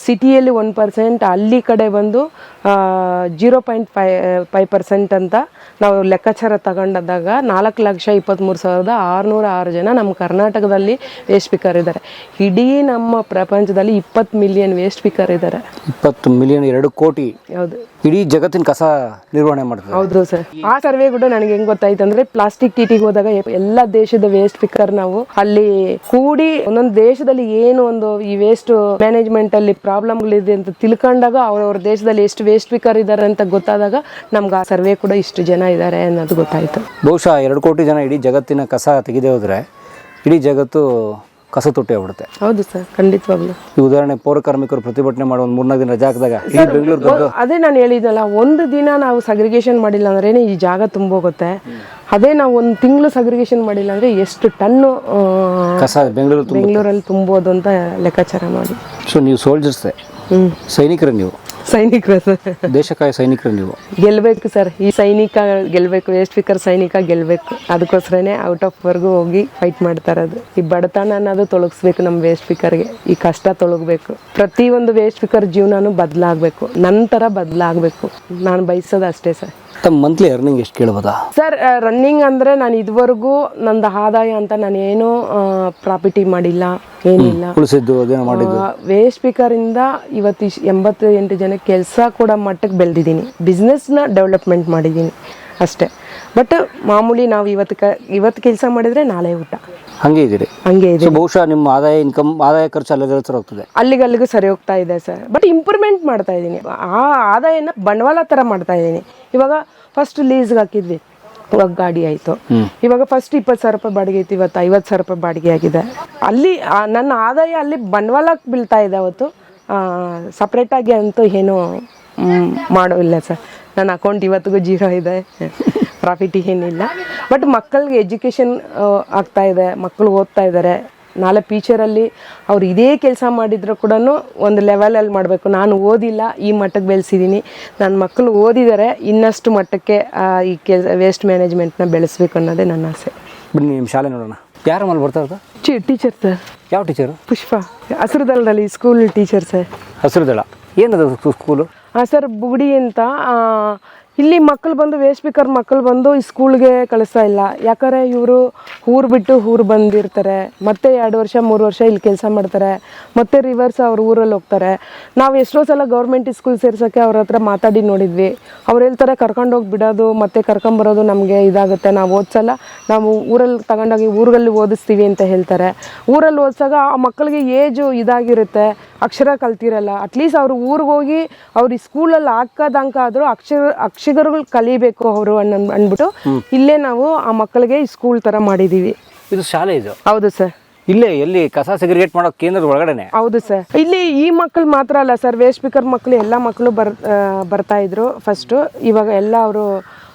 ಸಿಟಿಯಲ್ಲಿ 1%, ಹಳ್ಳಿ ಕಡೆ ಬಂದು 0.5% ಅಂತ ನಾವು ಲೆಕ್ಕಾಚಾರ ತಗೊಂಡಾಗ 4,23,606 ಜನ ನಮ್ಮ ಕರ್ನಾಟಕದಲ್ಲಿ ವೇಸ್ಟ್ ಸ್ಪೀಕರ್ ಇದ್ದಾರೆ. ಇಡೀ ನಮ್ಮ ಪ್ರಪಂಚದಲ್ಲಿ 20 ಮಿಲಿಯನ್ ವೇಸ್ಟ್ ಸ್ಪೀಕರ್ ಇದ್ದಾರೆ. 20 ಮಿಲಿಯನ್ 2 ಕೋಟಿ. ಹೌದು, ಇಡೀ ಜಗತ್ತಿನ ಕಸ ನಿರ್ವಹಣೆ ಮಾಡ್ತಾರೆ. ಹೌದು ಸರ್. ಆ ಸರ್ವೆ ಕೂಡ ನನಗೆ ಹೆಂಗ್ ಗೊತ್ತಾಯ್ತು ಅಂದ್ರೆ, ಪ್ಲಾಸ್ಟಿಕ್ ಟಿಟಿಗೆ ಹೋದಾಗ ಎಲ್ಲ ದೇಶದ ವೇಸ್ಟ್ ಸ್ಪೀಕರ್ ನಾವು ಅಲ್ಲಿ ಕೂಡಿ ಒಂದೊಂದು ದೇಶದಲ್ಲಿ ಏನು ಒಂದು ಈ ವೇಸ್ಟ್ ಮ್ಯಾನೇಜ್ಮೆಂಟ್ ಅಲ್ಲಿ ಪ್ರಾಬ್ಲಮ್ಗಳಿದೆ ಅಂತ ತಿಳ್ಕೊಂಡಾಗ ಅವ್ರವ್ರ ದೇಶದಲ್ಲಿ ಎಷ್ಟು ವೇಸ್ಟ್ ಸ್ಪೀಕರ್ ಇದ್ದಾರೆ ಅಂತ ಗೊತ್ತಾದಾಗ ನಮ್ಗೆ ಆ ಸರ್ವೆ ಕೂಡ ಇಷ್ಟು ಜನ ಇದ್ದಾರೆ ಅನ್ನೋದು ಗೊತ್ತಾಯ್ತು. ಬಹುಶಃ 2 ಕೋಟಿ ಜನ ಇಡೀ ಜಗತ್ತಿನ ಕಸ ತೆಗೆದೇ ಹೋದ್ರೆ ಇಡೀ ಜಗತ್ತು ಕಸ ತೊಟ್ಟಿ ಆಗ್ಬಿಡುತ್ತೆ. ಹೌದು ಸರ್, ಖಂಡಿತವಾಗ್ಲು. ಈ ಉದಾಹರಣೆ ಪೌರ ಕಾರ್ಮಿಕರು ಪ್ರತಿಭಟನೆ ಮಾಡೋ ಒಂದು 3-4 ದಿನ ರಜೆ ಹಾಕಿದಾಗ ಇಡೀ ಬೆಂಗಳೂರು ಅದೇ ನಾನು ಹೇಳಿದ್ನಲ್ಲ, ಒಂದು ದಿನ ನಾವು ಸಗ್ರಿಗೇಷನ್ ಮಾಡಿಲ್ಲ ಅಂದ್ರೆ ಈ ಜಾಗ ತುಂಬೋಗುತ್ತೆ. ಅದೇ ನಾವು ಒಂದು ತಿಂಗಳು ಸಗ್ರಿಗೇಷನ್ ಮಾಡಿಲ್ಲ ಅಂದ್ರೆ ಎಷ್ಟು ಟನ್ನು ಕಸ ಬೆಂಗಳೂರಲ್ಲಿ ತುಂಬೋದು ಅಂತ ಲೆಕ್ಕಾಚಾರ ಮಾಡಿ. ಸೊ ನೀವು ಸೋಲ್ಜರ್ಸ್, ಸೈನಿಕರು, ನೀವು ಸೈನಿಕರ ಸರ್, ದೇಶಕ್ಕಾಗಿ ಸೈನಿಕರು ನೀವು. ಗೆಲ್ಬೇಕು ಸರ್, ಈ ಸೈನಿಕ ಗೆಲ್ಬೇಕು, ವೇಸ್ಟ್ ಸ್ಪೀಕರ್ ಸೈನಿಕ ಗೆಲ್ಬೇಕು. ಅದಕ್ಕೋಸ್ಕರನೇ ಔಟ್ ಆಫ್ ವರ್ಗು ಹೋಗಿ ಫೈಟ್ ಮಾಡ್ತಾ ಇರೋದು. ಈ ಬಡತನ ಅನ್ನೋದು ತೊಳಗಿಸ್ಬೇಕು, ನಮ್ಮ ವೇಸ್ಟ್ ಸ್ಪೀಕರ್ಗೆ ಈ ಕಷ್ಟ ತೊಳಗಬೇಕು. ಪ್ರತಿಯೊಂದು ವೇಸ್ಟ್ ಸ್ಪೀಕರ್ ಜೀವನನೂ ಬದಲಾಗಬೇಕು, ನಂತರ ಬದಲಾಗಬೇಕು. ನಾನು ಬಯಸೋದು ಅಷ್ಟೇ ಸರ್. ತಮ್ಮ ಮಂತ್ಲಿ ಅರ್ನಿಂಗ್ ಎಷ್ಟು ಕೇಳ್ಬೋದಾ ಸರ್? ರನ್ನಿಂಗ್ ಅಂದರೆ ನಾನು ಇದುವರೆಗೂ ನಂದು ಆದಾಯ ಅಂತ ನಾನೇನು ಪ್ರಾಫಿಟಿ ಮಾಡಿಲ್ಲ, ಏನಿಲ್ಲ. ಉಳಿಸಿದ್ದು ಅದೇನೋ ಮಾಡಿದ್ದು. ವೇಸ್ಟ್ ಸ್ಪೀಕರಿಂದ ಇವತ್ತು 88 ಜನಕ್ಕೆ ಕೆಲಸ ಕೊಡೋ ಮಟ್ಟಕ್ಕೆ ಬೆಳೆದಿದ್ದೀನಿ. ಬಿಸ್ನೆಸ್ನ ಡೆವಲಪ್ಮೆಂಟ್ ಮಾಡಿದ್ದೀನಿ ಅಷ್ಟೇ. ಬಟ್ ಮಾಮೂಲಿ ನಾವು ಇವತ್ತು ಕೆಲಸ ಮಾಡಿದರೆ ನಾಳೆ ಊಟ, ಹಂಗೆ ಇದ್ದೀರಿ. ಹಂಗೆ ಇದೆ. ಬಹುಶಃ ನಿಮ್ಮ ಆದಾಯ ಖರ್ಚು ಅಲ್ಲಿಗೆ ಹೋಗ್ತದೆ, ಅಲ್ಲಿಗೆ ಸರಿ ಹೋಗ್ತಾ ಇದೆ ಸರ್. ಬಟ್ ಇಂಪ್ರೂವ್ಮೆಂಟ್ ಮಾಡ್ತಾ ಇದ್ದೀನಿ. ಆ ಆದಾಯನ ಬಂಡವಾಳ ಥರ ಮಾಡ್ತಾ ಇದ್ದೀನಿ. ಇವಾಗ ಫಸ್ಟ್ ಲೀಸ್ಗೆ ಹಾಕಿದ್ವಿ, ಇವಾಗ ಗಾಡಿ ಆಯಿತು. ಇವಾಗ ಫಸ್ಟ್ 20,000 ರೂಪಾಯಿ ಬಾಡಿಗೆ ಇತ್ತು, ಇವತ್ತು 50,000 ರೂಪಾಯಿ ಬಾಡಿಗೆ ಆಗಿದೆ. ಅಲ್ಲಿ ನನ್ನ ಆದಾಯ ಅಲ್ಲಿ ಬಂಡವಾಳಕ್ಕೆ ಬೀಳ್ತಾ ಇದೆ. ಅವತ್ತು ಸಪ್ರೇಟಾಗಿ ಅಂತೂ ಏನೂ ಮಾಡೋಲ್ಲ ಸರ್. ನನ್ನ ಅಕೌಂಟ್ ಇವತ್ತಿಗೂ 0 ಇದೆ, ಪ್ರಾಫಿಟ್ ಏನಿಲ್ಲ. ಬಟ್ ಮಕ್ಕಳಿಗೆ ಎಜುಕೇಷನ್ ಆಗ್ತಾ ಇದೆ, ಮಕ್ಕಳು ಓದ್ತಾ ಇದ್ದಾರೆ. ನಾಳೆ ಫ್ಯೂಚರಲ್ಲಿ ಅವ್ರು ಇದೇ ಕೆಲಸ ಮಾಡಿದ್ರು ಕೂಡ ಒಂದು ಲೆವೆಲಲ್ಲಿ ಮಾಡಬೇಕು. ನಾನು ಓದಿಲ್ಲ, ಈ ಮಟ್ಟಕ್ಕೆ ಬೆಳೆಸಿದ್ದೀನಿ. ನನ್ನ ಮಕ್ಕಳು ಓದಿದ್ದಾರೆ, ಇನ್ನಷ್ಟು ಮಟ್ಟಕ್ಕೆ ಈ ವೇಸ್ಟ್ ಮ್ಯಾನೇಜ್ಮೆಂಟ್ನ ಬೆಳೆಸ್ಬೇಕು ಅನ್ನೋದೇ ನನ್ನ ಆಸೆ. ಬನ್ನಿ ನಿಮ್ಮ ಶಾಲೆ ನೋಡೋಣ. ಯಾರ ಮೇಲೆ ಬರ್ತಾ ಇರೋದು? Teacher sir. ಯಾವ ಟೀಚರು? ಪುಷ್ಪ, ಹಸಿರುದಳದಲ್ಲಿ ಸ್ಕೂಲ್ ಟೀಚರ್ ಸರ್. ಹಸಿರುದಳ ಏನದು ಸ್ಕೂಲು? ಸರ್ ಬುಗುಡಿ ಅಂತ. ಇಲ್ಲಿ ಮಕ್ಕಳು ಬಂದು ವೇಸ್ಟ್ ಸ್ಪೀಕರ್ ಮಕ್ಕಳು ಬಂದು ಈ ಸ್ಕೂಲ್ಗೆ ಕಳಿಸ್ತಾ ಇಲ್ಲ. ಯಾಕಂದರೆ ಇವರು ಊರು ಬಿಟ್ಟು ಊರು ಬಂದಿರ್ತಾರೆ, ಮತ್ತೆ 2 ವರ್ಷ 3 ವರ್ಷ ಇಲ್ಲಿ ಕೆಲಸ ಮಾಡ್ತಾರೆ, ಮತ್ತೆ ರಿವರ್ಸ್ ಅವ್ರ ಊರಲ್ಲಿ ಹೋಗ್ತಾರೆ. ನಾವು ಎಷ್ಟೋ ಸಲ ಗೌರ್ಮೆಂಟ್ ಸ್ಕೂಲ್ ಸೇರ್ಸೋಕ್ಕೆ ಅವ್ರ ಹತ್ರ ಮಾತಾಡಿ ನೋಡಿದ್ವಿ. ಅವ್ರು ಹೇಳ್ತಾರೆ ಕರ್ಕೊಂಡೋಗಿ ಬಿಡೋದು ಮತ್ತೆ ಕರ್ಕೊಂಬರೋದು ನಮಗೆ ಇದಾಗುತ್ತೆ, ನಾವು ಓದಿಸಲ್ಲ, ನಾವು ಊರಲ್ಲಿ ತಗೊಂಡೋಗಿ ಊರಲ್ಲಿ ಓದಿಸ್ತೀವಿ ಅಂತ ಹೇಳ್ತಾರೆ. ಊರಲ್ಲಿ ಓದಿಸಾಗ ಆ ಮಕ್ಕಳಿಗೆ ಏಜು ಇದಾಗಿರುತ್ತೆ, ಅಕ್ಷರ ಕಲ್ತಿರಲ್ಲ. ಅಟ್ಲೀಸ್ಟ್ ಅವ್ರು ಊರಿಗೆ ಹೋಗಿ ಅವ್ರು ಈ ಸ್ಕೂಲಲ್ಲಿ ಹಾಕೋದಂಕಾದ್ರೂ ಅಕ್ಷರಗಳು ಕಲಿಬೇಕು ಅವರು ಅಂದ್ಬಿಟ್ಟು ಇಲ್ಲೇ ನಾವು ಆ ಮಕ್ಕಳಿಗೆ ಸ್ಕೂಲ್ ತರ ಮಾಡಿದೀವಿ. ಇದು ಶಾಲೆ ಇದು? ಹೌದು ಸರ್. ಇಲ್ಲೇ ಎಲ್ಲಿ ಕಸ ಸೆಗ್ರಿಗೇಟ್ ಮಾಡೋ ಕೇಂದ್ರದ ಒಳಗಡೆನೆ? ಹೌದು ಸರ್. ಇಲ್ಲಿ ಈ ಮಕ್ಕಳು ಮಾತ್ರ ಅಲ್ಲ ಸರ್, ವೇಸ್ಟ್ ಸ್ಪೀಕರ್ ಮಕ್ಕಳು ಎಲ್ಲ ಮಕ್ಕಳು ಬರ್ತಾ ಇದ್ರು ಫಸ್ಟು. ಇವಾಗ ಎಲ್ಲ ಅವರು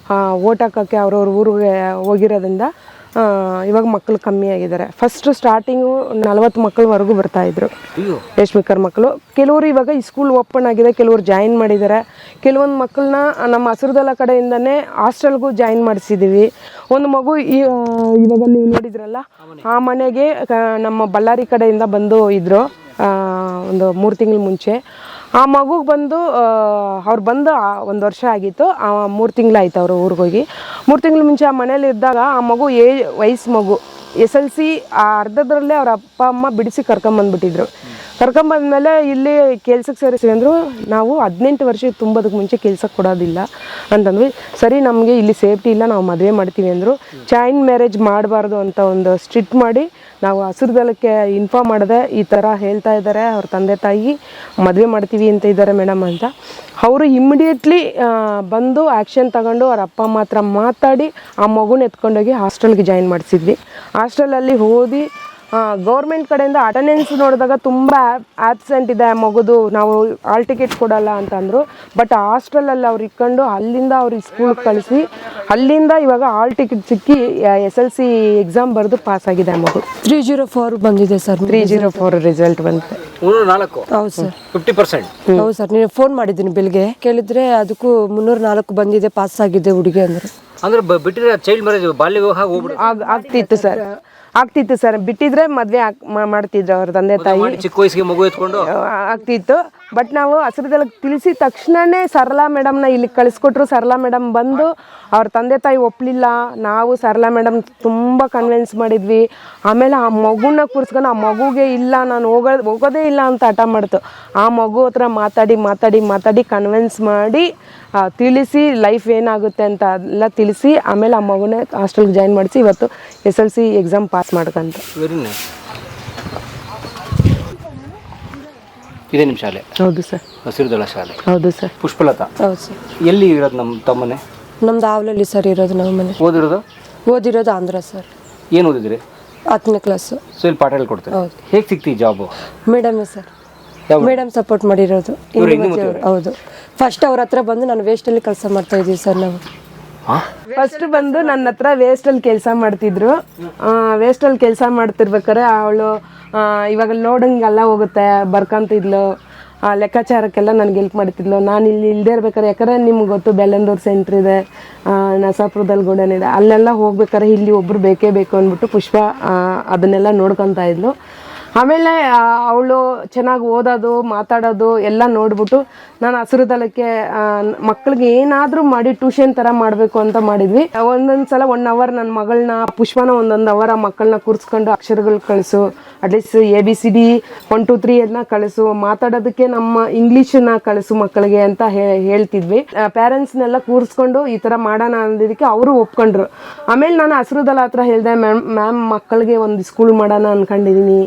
ಓಟ್ ಹಾಕೋಕ್ಕೆ ಅವ್ರವ್ರ ಊರಿಗೆ ಹೋಗಿರೋದ್ರಿಂದ ಇವಾಗ ಮಕ್ಕಳು ಕಮ್ಮಿ ಆಗಿದ್ದಾರೆ. ಫಸ್ಟ್ ಸ್ಟಾರ್ಟಿಂಗು 40 ಮಕ್ಕಳವರೆಗೂ ಬರ್ತಾ ಇದ್ರು ವೇಸ್ಟ್ ಸ್ಪೀಕರ್ ಮಕ್ಕಳು. ಕೆಲವರು ಇವಾಗ ಈ ಸ್ಕೂಲ್ ಓಪನ್ ಆಗಿದೆ, ಕೆಲವರು ಜಾಯಿನ್ ಮಾಡಿದ್ದಾರೆ. ಕೆಲವೊಂದು ಮಕ್ಕಳನ್ನ ನಮ್ಮ ಹಸಿರುದಳ ಕಡೆಯಿಂದನೇ ಹಾಸ್ಟೆಲ್ಗೂ ಜಾಯಿನ್ ಮಾಡಿಸಿದ್ದೀವಿ. ಒಂದು ಮಗು ಇವಾಗ ನೀವು ನೋಡಿದ್ರಲ್ಲ, ಆ ಮನೆಗೆ ನಮ್ಮ ಬಳ್ಳಾರಿ ಕಡೆಯಿಂದ ಬಂದು ಇದ್ರು ಒಂದು 3 ತಿಂಗಳ ಮುಂಚೆ. ಆ ಮಗುಗೆ ಬಂದು ಅವ್ರು ಬಂದು 1 ವರ್ಷ ಆಗಿತ್ತು, 3 ತಿಂಗಳಾಯ್ತು ಅವರು ಊರಿಗೆ ಹೋಗಿ. 3 ತಿಂಗಳ ಮುಂಚೆ ಆ ಮನೇಲಿ ಇದ್ದಾಗ ಆ ಮಗು ವಯಸ್ಸು ಮಗು SLC ಅರ್ಧದ್ರಲ್ಲೇ ಅವ್ರ ಅಪ್ಪ ಅಮ್ಮ ಬಿಡಿಸಿ ಕರ್ಕೊಂಬಂದ್ಬಿಟ್ಟಿದ್ರು. ಕರ್ಕೊಂಬಂದ್ಮೇಲೆ ಇಲ್ಲಿ ಕೆಲ್ಸಕ್ಕೆ ಸೇರಿಸಿ ಅಂದರು. ನಾವು 18 ವರ್ಷ ತುಂಬೋದಕ್ಕೆ ಮುಂಚೆ ಕೆಲ್ಸಕ್ಕೆ ಕೊಡೋದಿಲ್ಲ ಅಂತಂದ್ವಿ. ಸರಿ, ನಮಗೆ ಇಲ್ಲಿ ಸೇಫ್ಟಿ ಇಲ್ಲ, ನಾವು ಮದುವೆ ಮಾಡ್ತೀವಿ ಅಂದರು. ಚೈಲ್ಡ್ ಮ್ಯಾರೇಜ್ ಮಾಡಬಾರ್ದು ಅಂತ ಒಂದು ಸ್ಟ್ರಿಕ್ಟ್ ಮಾಡಿ ನಾವು ಹಸಿರುದಳಕ್ಕೆ ಇನ್ಫಾರ್ಮ್ ಮಾಡಿದೆ, ಈ ಥರ ಹೇಳ್ತಾ ಇದ್ದಾರೆ ಅವ್ರ ತಂದೆ ತಾಯಿ, ಮದುವೆ ಮಾಡ್ತೀವಿ ಅಂತ ಇದ್ದಾರೆ ಮೇಡಮ್ ಅಂತ. ಅವರು ಇಮ್ಮಿಡಿಯೇಟ್ಲಿ ಬಂದು ಆ್ಯಕ್ಷನ್ ತಗೊಂಡು ಅವ್ರ ಅಪ್ಪ ಅಮ್ಮ ಹತ್ರ ಮಾತಾಡಿ ಆ ಮಗುನ ಎತ್ಕೊಂಡೋಗಿ ಹಾಸ್ಟೆಲ್ಗೆ ಜಾಯಿನ್ ಮಾಡಿಸಿದ್ವಿ. ಹಾಸ್ಟೆಲಲ್ಲಿ ಓದಿ ಗೌರ್ಮೆಂಟ್ ಕಡೆಯಿಂದ ಅಟೆಂಡೆನ್ಸ್ ನೋಡಿದಾಗ ತುಂಬ ಆಬ್ಸೆಂಟ್ ಇದೆ ಮಗುದು, ನಾವು ಹಾಲ್ ಟಿಕೆಟ್ ಕೊಡಲ್ಲ ಅಂತಂದರು. ಬಟ್ ಹಾಸ್ಟೆಲಲ್ಲಿ ಅವ್ರು ಇಟ್ಕೊಂಡು ಅಲ್ಲಿಂದ ಅವ್ರಿಗೆ ಸ್ಕೂಲ್ಗೆ ಕಳಿಸಿ ಅಲ್ಲಿಂದ ಇವಾಗ ಹಾಲ್ ಟಿಕೆಟ್ ಸಿಕ್ಕಿ SLC ಎಕ್ಸಾಮ್ ಬರೆದು ಪಾಸ್ ಆಗಿದೆ ಆ ಮಗು. 304 ಬಂದಿದೆ ಸರ್. 304 ರಿಸಲ್ಟ್ ಬಂದಿದೆ. 304. ಹೌದು ಸರ್. 50%. ಹೌದು ಸರ್. ನೀವು ಫೋನ್ ಮಾಡಿದ್ದೀನಿ ಬೆಳಿಗ್ಗೆ, ಕೇಳಿದ್ರೆ ಅದಕ್ಕೂ 304 ಬಂದಿದೆ, ಪಾಸ್ ಆಗಿದೆ ಹುಡುಗಿ ಅಂದರು. ಅಂದ್ರೆ ಬಿಟ್ಟಿದ್ರೆ ಚೈಲ್ಡ್ ಮ್ಯಾರೇಜ್, ಬಾಲ್ಯ ವಿವಾಹ ಹೋಗ್ಬಿಡು ಆಗ್ತಿತ್ತು ಸರ್. ಬಿಟ್ಟಿದ್ರೆ ಮದ್ವೆ ಮಾಡ್ತಿದ್ರು ಅವ್ರ ತಂದೆ ತಾಯಿ, ಚಿಕ್ಕ ವಯಸ್ಸಿಗೆ ಮಗು ಎತ್ಕೊಂಡು ಆಗ್ತಿತ್ತು. ಬಟ್ ನಾವು ಹಸಿರದಲ್ಲಿ ತಿಳಿಸಿದ ತಕ್ಷಣನೇ ಸರಳಾ ಮೇಡಮ್ನ ಇಲ್ಲಿ ಕಳಿಸ್ಕೊಟ್ರು. ಸರಳಾ ಮೇಡಮ್ ಬಂದು ಅವ್ರ ತಂದೆ ತಾಯಿ ಒಪ್ಪಲಿಲ್ಲ. ನಾವು ಸರಳಾ ಮೇಡಮ್ ತುಂಬ ಕನ್ವಿನ್ಸ್ ಮಾಡಿದ್ವಿ. ಆಮೇಲೆ ಆ ಮಗುನ ಕೂರಿಸ್ಕೊಂಡು ಆ ಮಗುಗೆ ಇಲ್ಲ ನಾನು ಹೋಗೋದೇ ಇಲ್ಲ ಅಂತ ಹಠ ಮಾಡ್ತು. ಆ ಮಗು ಹತ್ರ ಮಾತಾಡಿ ಕನ್ವಿನ್ಸ್ ಮಾಡಿ ತಿಳಿಸಿ ಲೈಫ್ ಏನಾಗುತ್ತೆ ಅಂತ ಎಲ್ಲ ತಿಳಿಸಿ ಆಮೇಲೆ ಆ ಮಗುನೇ ಹಾಸ್ಟೆಲ್ಗೆ ಜಾಯಿನ್ ಮಾಡಿಸಿ ಇವತ್ತು SLC ಎಕ್ಸಾಮ್ ಪಾಸ್ ಮಾಡ್ಕಂತ. Very nice. ಇದೇ ನಿಮ್ಮ ಶಾಲೆ? ಹೌದು ಸರ್. ಹಸಿರುದಳ ಶಾಲೆ. ಹೌದು ಸರ್. ಪುಷ್ಪಲತಾ. ಹೌದು ಸರ್. ಎಲ್ಲಿ ಇರೋದು ನಮ್ಮ ತಮ್ಮನೆ? ನಮ್ದು ಆವ್ಲಲ್ಲಿ ಸರ್ ಇರೋದು ನಮ್ಮ ಮನೆ. ಓದಿರೋದು ಆಂಧ್ರ ಸರ್. ಏನು ಓದಿದ್ರಿ? 10ನೇ ಕ್ಲಾಸು. ಸೊ ಇಲ್ಲಿ ಪಾಠ ಹೇಳ್ಕೊಡ್ತಾರೆ. ಹೌದು. ಹೇಗೆ ಸಿಕ್ತಿ ಜಾಬು? ಮೇಡಮೇ ಸರ್. ಮೇಡಮ್ ಸಪೋರ್ಟ್ ಮಾಡಿರೋದು. ಹೌದು. ಫಸ್ಟ್ ಅವ್ರ ಹತ್ರ ಬಂದು ನಾನು ವೇಸ್ಟಲ್ಲಿ ಕೆಲಸ ಮಾಡ್ತಾ ಇದ್ದೀವಿ ಸರ್. ನಾವು ಫಸ್ಟ್ ಬಂದು ನನ್ನ ಹತ್ರ ವೇಸ್ಟಲ್ಲಿ ಕೆಲಸ ಮಾಡ್ತಿದ್ರು. ವೇಸ್ಟಲ್ಲಿ ಕೆಲಸ ಮಾಡ್ತಿರ್ಬೇಕಾರೆ ಅವಳು ಇವಾಗ ಲೋಡಿಂಗೆಲ್ಲ ಹೋಗುತ್ತೆ ಬರ್ಕೊಂತಿದ್ಲು, ಲೆಕ್ಕಾಚಾರಕ್ಕೆಲ್ಲ ನನಗೆ ಹೆಲ್ಪ್ ಮಾಡ್ತಿದ್ಲು. ನಾನು ಇಲ್ಲಿ ಇಲ್ಲದೆ ಇರ್ಬೇಕಾರೆ, ಯಾಕಂದರೆ ನಿಮ್ಗೆ ಗೊತ್ತು ಬೆಲ್ಲಂದೂರು ಸೆಂಟ್ರ್ ಇದೆ, ನಸಾಪುರದಲ್ಲಿ ಗೋಡನ್ ಇದೆ, ಅಲ್ಲೆಲ್ಲ ಹೋಗ್ಬೇಕಾರೆ ಇಲ್ಲಿ ಒಬ್ಬರು ಬೇಕೇ ಬೇಕು ಅಂದ್ಬಿಟ್ಟು ಪುಷ್ಪ ಅದನ್ನೆಲ್ಲ ನೋಡ್ಕೊತಾ ಇದ್ಲು. ಆಮೇಲೆ ಅವಳು ಚೆನ್ನಾಗಿ ಓದೋದು ಮಾತಾಡೋದು ಎಲ್ಲ ನೋಡ್ಬಿಟ್ಟು ನಾನು ಹಸಿರುದಳಕ್ಕೆ ಮಕ್ಕಳಿಗೆ ಏನಾದರೂ ಮಾಡಿ ಟ್ಯೂಷನ್ ಥರ ಮಾಡಬೇಕು ಅಂತ ಮಾಡಿದ್ವಿ. ಒಂದೊಂದು ಸಲ 1 hour ನನ್ನ ಮಗಳನ್ನ ಪುಷ್ಪನ 1 hour ಆ ಮಕ್ಕಳನ್ನ ಕೂರಿಸ್ಕೊಂಡು ಅಕ್ಷರಗಳು ಕಳಿಸು, ಅಟ್ಲೀಸ್ಟ್ ABCD 1 2 3 ಅದನ್ನ ಕಳಿಸು, ಮಾತಾಡೋದಕ್ಕೆ ನಮ್ಮ ಇಂಗ್ಲೀಷನ್ನ ಕಳಿಸು ಮಕ್ಕಳಿಗೆ ಅಂತ ಹೇಳ್ತಿದ್ವಿ. ಪೇರೆಂಟ್ಸ್ನೆಲ್ಲ ಕೂರಿಸ್ಕೊಂಡು ಈ ಥರ ಮಾಡೋಣ ಅಂದಿದ್ದಕ್ಕೆ ಅವರು ಒಪ್ಕೊಂಡ್ರು. ಆಮೇಲೆ ನಾನು ಹಸಿರುದಳ ಹತ್ರ ಹೇಳಿದೆ, ಮ್ಯಾಮ್ ಮಕ್ಕಳಿಗೆ ಒಂದು ಸ್ಕೂಲ್ ಮಾಡೋಣ ಅಂದ್ಕೊಂಡಿದ್ದೀನಿ,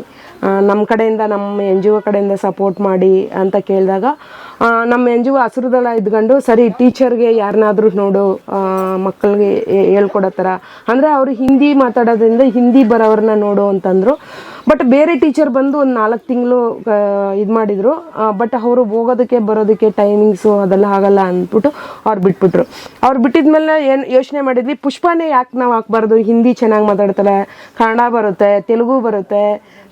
ನಮ್ಮ ಕಡೆಯಿಂದ ನಮ್ಮ NGO ಕಡೆಯಿಂದ ಸಪೋರ್ಟ್ ಮಾಡಿ ಅಂತ ಕೇಳಿದಾಗ ನಮ್ಮ NGO ಹಸಿರುದಳ ಇದ್ಕೊಂಡು ಸರಿ ಟೀಚರ್ಗೆ ಯಾರನ್ನಾದ್ರೂ ನೋಡು ಮಕ್ಕಳಿಗೆ ಹೇಳ್ಕೊಡೋ ಥರ, ಅಂದರೆ ಅವರು ಹಿಂದಿ ಮಾತಾಡೋದ್ರಿಂದ ಹಿಂದಿ ಬರೋವ್ರನ್ನ ನೋಡು ಅಂತಂದರು. ಬಟ್ ಬೇರೆ ಟೀಚರ್ ಬಂದು ಒಂದು 4 ತಿಂಗಳು ಇದು ಮಾಡಿದರು. ಬಟ್ ಅವರು ಹೋಗೋದಕ್ಕೆ ಬರೋದಕ್ಕೆ ಟೈಮಿಂಗ್ಸು ಅದೆಲ್ಲ ಆಗಲ್ಲ ಅಂದ್ಬಿಟ್ಟು ಅವ್ರು ಬಿಟ್ಬಿಟ್ರು. ಅವ್ರು ಬಿಟ್ಟಿದ್ಮೇಲೆ ಏನು ಯೋಚನೆ ಮಾಡಿದ್ವಿ, ಪುಷ್ಪನೇ ಯಾಕೆ ನಾವು ಹಾಕ್ಬಾರ್ದು, ಹಿಂದಿ ಚೆನ್ನಾಗಿ ಮಾತಾಡ್ತಾರೆ, ಕನ್ನಡ ಬರುತ್ತೆ, ತೆಲುಗು ಬರುತ್ತೆ,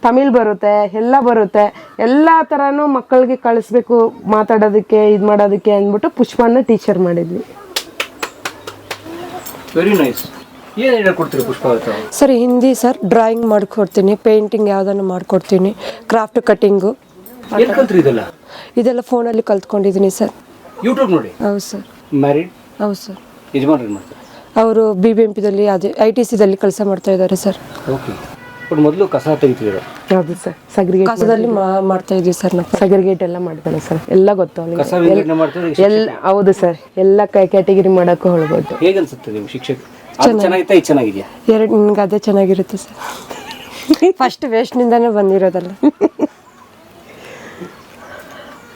ತಮಿಳ್ ಬರುತ್ತೆ, ಎಲ್ಲ ಬರುತ್ತೆ, ಎಲ್ಲ ಥರನೂ ಮಕ್ಕಳಿಗೆ ಕಳಿಸ್ಬೇಕು ಮಾತಾಡೋದಕ್ಕೆ ಇದು ಮಾಡೋದಕ್ಕೆ ಅಂದ್ಬಿಟ್ಟು ಪುಷ್ಪನ ಟೀಚರ್ ಮಾಡಿದ್ವಿ. Very nice. ಏನು ಹೇಳ್ಕೊಡ್ತೀರಿ Pushpalatha? Sir Hindi sir, drawing ಮಾಡಿಕೊಡ್ತೀನಿ, ಪೇಂಟಿಂಗ್ ಯಾವುದನ್ನು ಮಾಡಿಕೊಡ್ತೀನಿ, ಕ್ರಾಫ್ಟ್ ಕಟ್ಟಿಂಗು ಇದೆಲ್ಲ ಫೋನಲ್ಲಿ ಕಲ್ತ್ಕೊಂಡಿದ್ದೀನಿ ಸರ್. ಯೂಟ್ಯೂಬ್ ನೋಡಿ? ಹೌದು ಸರ್. ಮ್ಯಾರಿಡ್? ಹೌದು ಸರ್. ಯಜಮಾನ್ರು ಏನು ಮಾಡ್ತಾರೆ? ಅವರು BBMPದಲ್ಲಿ ಅದೇ ITCದಲ್ಲಿ ಕೆಲಸ ಮಾಡ್ತಾ ಇದ್ದಾರೆ ಸರ್. ಓಕೆ. ಬಟ್ ಮೊದಲು ಕಸ ತೆಗಿತಿದ್ರು? ಹೌದು ಸರ್. ಸಗ್ರಿಗೇಟ್ ಕಸದಲ್ಲಿ ಮಾಡ್ತಾ ಇದ್ದೀವಿ ಸರ್. ನಾವು ಸಗ್ರಿಗೇಟ್ ಎಲ್ಲ ಮಾಡ್ತಾನೆ ಸರ್, ಎಲ್ಲ ಗೊತ್ತು ಕಸ ವಿಂಗಡಣೆ ಮಾಡ್ತಾರೆ ಎಲ್ಲ. ಹೌದು ಸರ್, ಎಲ್ಲ ಕ್ಯಾಟಗಿರಿ ಮಾಡೋಕ್ಕೂ ಹೇಳ್ಬೋದು. ಹೇಗೆ ಅನ್ಸುತ್ತೆ ನೀವು ಶಿಕ್ಷಕ? ಚೆನ್ನಾಗಿತ್ತಾ ಇದು ಚೆನ್ನಾಗಿದೆಯಾ? ನನಗೆ ಅದೇ ಚೆನ್ನಾಗಿರುತ್ತೆ ಸರ್. ಫಸ್ಟ್ ವೇಸ್ಟ್ನಿಂದಾನೇ ಬಂದಿರೋದಲ್ಲ.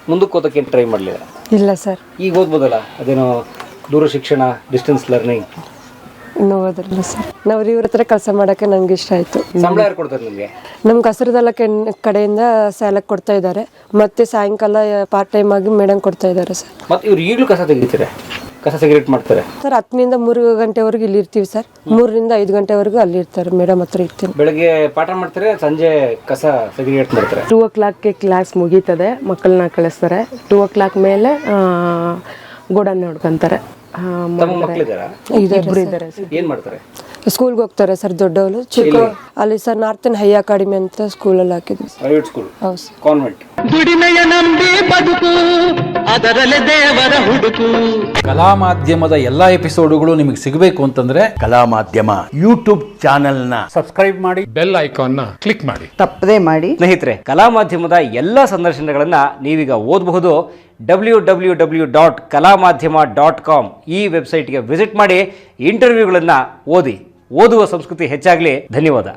ಮುಂದಕ್ಕೆ ಓದಕ್ಕೆ ಏನು ಟ್ರೈ ಮಾಡಲಿಲ್ಲ? ಇಲ್ಲ ಸರ್. ಈಗ ಓದ್ಬೋದಲ್ಲ, ಅದೇನೋ ದೂರ ಶಿಕ್ಷಣ, ಡಿಸ್ಟೆನ್ಸ್ ಲರ್ನಿಂಗ್? ಇನ್ನೂ ಓದಿಲ್ಲ ಸರ್. ನಾವು ಇವ್ರ ಹತ್ರ ಕೆಲಸ ಮಾಡೋಕ್ಕೆ ನನಗೆ ಇಷ್ಟ ಆಯಿತು. ಸಂಬಳ ಯಾರು ಕೊಡ್ತಾರೆ ನಿಮಗೆ? ನಮ್ಗೆ ಹಸಿರುದಳ ಕಡೆಯಿಂದ ಸ್ಯಾಲಕ್ಕೆ ಕೊಡ್ತಾ ಇದ್ದಾರೆ, ಮತ್ತು ಸಾಯಂಕಾಲ ಪಾರ್ಟ್ ಟೈಮ್ ಆಗಿ ಮೇಡಮ್ ಕೊಡ್ತಾ ಇದ್ದಾರೆ ಸರ್. ಮತ್ತು ಇವ್ರು ಈಗಲೂ ಕಸ ತೆಗಿತಾರೆ, ಕಸ ಸೆಗ್ರೇಟ್ ಮಾಡ್ತಾರೆ ಸರ್? 10 ನಿಂದ 3 ಗಂಟೆವರೆಗೂ ಇಲ್ಲಿ ಇರ್ತೀವಿ ಸರ್. 3 ರಿಂದ 5 ಗಂಟೆವರೆಗೂ ಅಲ್ಲಿ ಇರ್ತಾರೆ, ಮೇಡಮ್ ಹತ್ರ ಇರ್ತೀನಿ. ಬೆಳಗ್ಗೆ ಪಾಠ ಮಾಡ್ತಾರೆ, ಸಂಜೆ ಕಸ ಸೆಗ್ರೇಟ್ ಮಾಡ್ತಾರೆ. 2 o'clockಗೆ ಕ್ಲಾಸ್ ಮುಗೀತದೆ, ಮಕ್ಕಳನ್ನ ಕಳಿಸ್ತಾರೆ. 2 o'clock ಮೇಲೆ ಗೋಡನ್ ನೋಡ್ಕೊಂತಾರೆ. ಇದ್ದಾರೆ ಸರ್. ಏನ್ ಮಾಡ್ತಾರೆ? ಸ್ಕೂಲ್ಗೆ ಹೋಗ್ತಾರೆ ಸರ್ ದೊಡ್ಡವಳು. ಚಿಕ್ಕ ಅಲ್ಲಿ ಸರ್ ನಾರ್ತನ್ ಹೈ ಅಕಾಡೆಮಿ ಅಂತ ಸ್ಕೂಲಲ್ಲಿ ಹಾಕಿದ್ವಿ. Private school? ಹೌದು ಸರ್. ಕಾನ್ವೆಂಟ್. ದುಡಿಮೆಯ ನಂಬಿ ಬದುಕು, ಅದರಲ್ಲೇ ದೇವರ ಹುಡುಕು. ಕಲಾ ಮಾಧ್ಯಮದ ಎಲ್ಲಾ ಎಪಿಸೋಡುಗಳು ನಿಮಗೆ ಸಿಗಬೇಕು ಅಂತಂದ್ರೆ ಕಲಾ ಮಾಧ್ಯಮ ಯೂಟ್ಯೂಬ್ ಚಾನೆಲ್ನ ಸಬ್ಸ್ಕ್ರೈಬ್ ಮಾಡಿ, ಬೆಲ್ ಐಕಾನ್ನ ಕ್ಲಿಕ್ ಮಾಡಿ, ತಪ್ಪದೇ ಮಾಡಿ. ಸ್ನೇಹಿತರೆ, ಕಲಾ ಮಾಧ್ಯಮದ ಎಲ್ಲ ಸಂದರ್ಶನಗಳನ್ನ ನೀವೀಗ ಓದಬಹುದು. www.kalamadhyama.com ಈ ವೆಬ್ಸೈಟ್ಗೆ ವಿಸಿಟ್ ಮಾಡಿ ಇಂಟರ್ವ್ಯೂಗಳನ್ನು ಓದಿ. ಓದುವ ಸಂಸ್ಕೃತಿ ಹೆಚ್ಚಾಗಲಿ. ಧನ್ಯವಾದ.